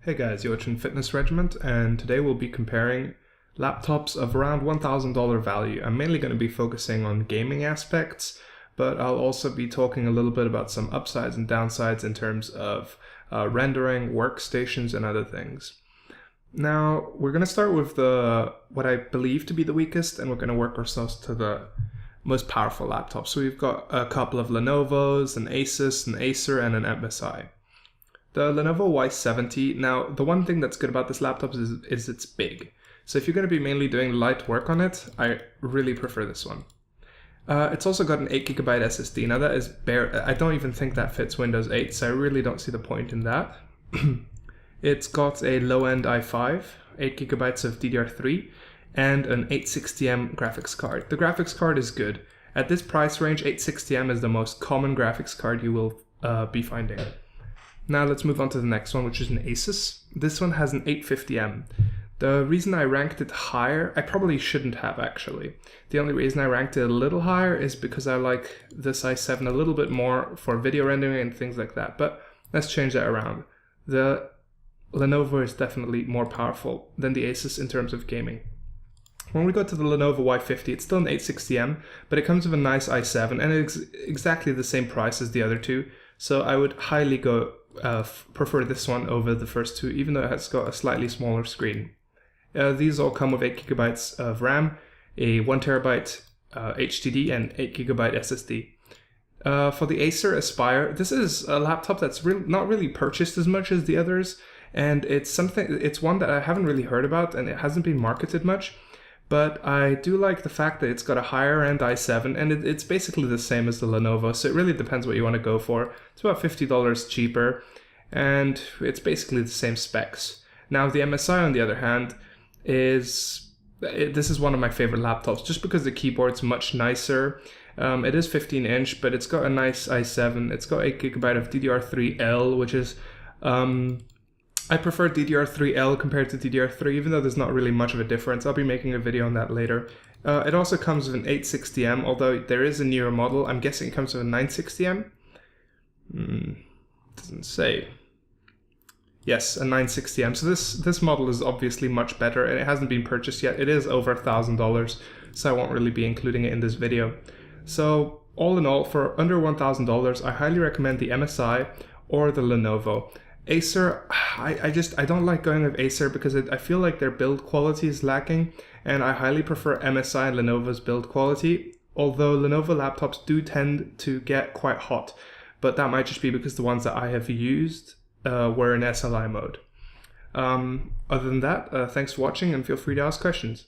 Hey guys, you're watching FitnessRegiment, and today we'll be comparing laptops of around $1,000 value. I'm mainly going to be focusing on gaming aspects, but I'll also be talking a little bit about some upsides and downsides in terms of rendering, workstations, and other things. Now, we're going to start with what I believe to be the weakest, and we're going to work ourselves to the most powerful laptops. So we've got a couple of Lenovo's, an Asus, an Acer, and an MSI. The Lenovo Y70, now the one thing that's good about this laptop is it's big. So if you're going to be mainly doing light work on it, I really prefer this one. It's also got an 8GB SSD. Now that is bare, I don't even think that fits Windows 8, so I really don't see the point in that. It's got a low-end i5, 8GB of DDR3, and an 860M graphics card. The graphics card is good. At this price range, 860M is the most common graphics card you will be finding. Now let's move on to the next one, which is an Asus. This one has an 850M. The reason I ranked it higher, I probably shouldn't have actually. The only reason I ranked it a little higher is because I like this i7 a little bit more for video rendering and things like that, but let's change that around. The Lenovo is definitely more powerful than the Asus in terms of gaming. When we go to the Lenovo Y50, it's still an 860M, but it comes with a nice i7 and it's exactly the same price as the other two, so I would highly prefer this one over the first two, even though it has got a slightly smaller screen. These all come with 8GB of RAM, a 1TB HDD, and 8GB SSD. For the Acer Aspire, this is a laptop that's not really purchased as much as the others, and it's one that I haven't really heard about, and it hasn't been marketed much. But I do like the fact that it's got a higher end i7, and it's basically the same as the Lenovo, so it really depends what you want to go for. It's about $50 cheaper, and it's basically the same specs. Now the MSI, on the other hand, this is one of my favorite laptops, just because the keyboard's much nicer. It is 15-inch, but it's got a nice i7. It's got 8GB of DDR3L, which is... I prefer DDR3L compared to DDR3, even though there's not really much of a difference. I'll be making a video on that later. It also comes with an 860M, although there is a newer model. I'm guessing it comes with a 960M. Doesn't say. Yes, a 960M. So this model is obviously much better, and it hasn't been purchased yet. It is over $1,000, so I won't really be including it in this video. So all in all, for under $1,000, I highly recommend the MSI or the Lenovo. Acer, I don't like going with Acer because I feel like their build quality is lacking, and I highly prefer MSI and Lenovo's build quality, although Lenovo laptops do tend to get quite hot, but that might just be because the ones that I have used were in SLI mode. Other than that, thanks for watching, and feel free to ask questions.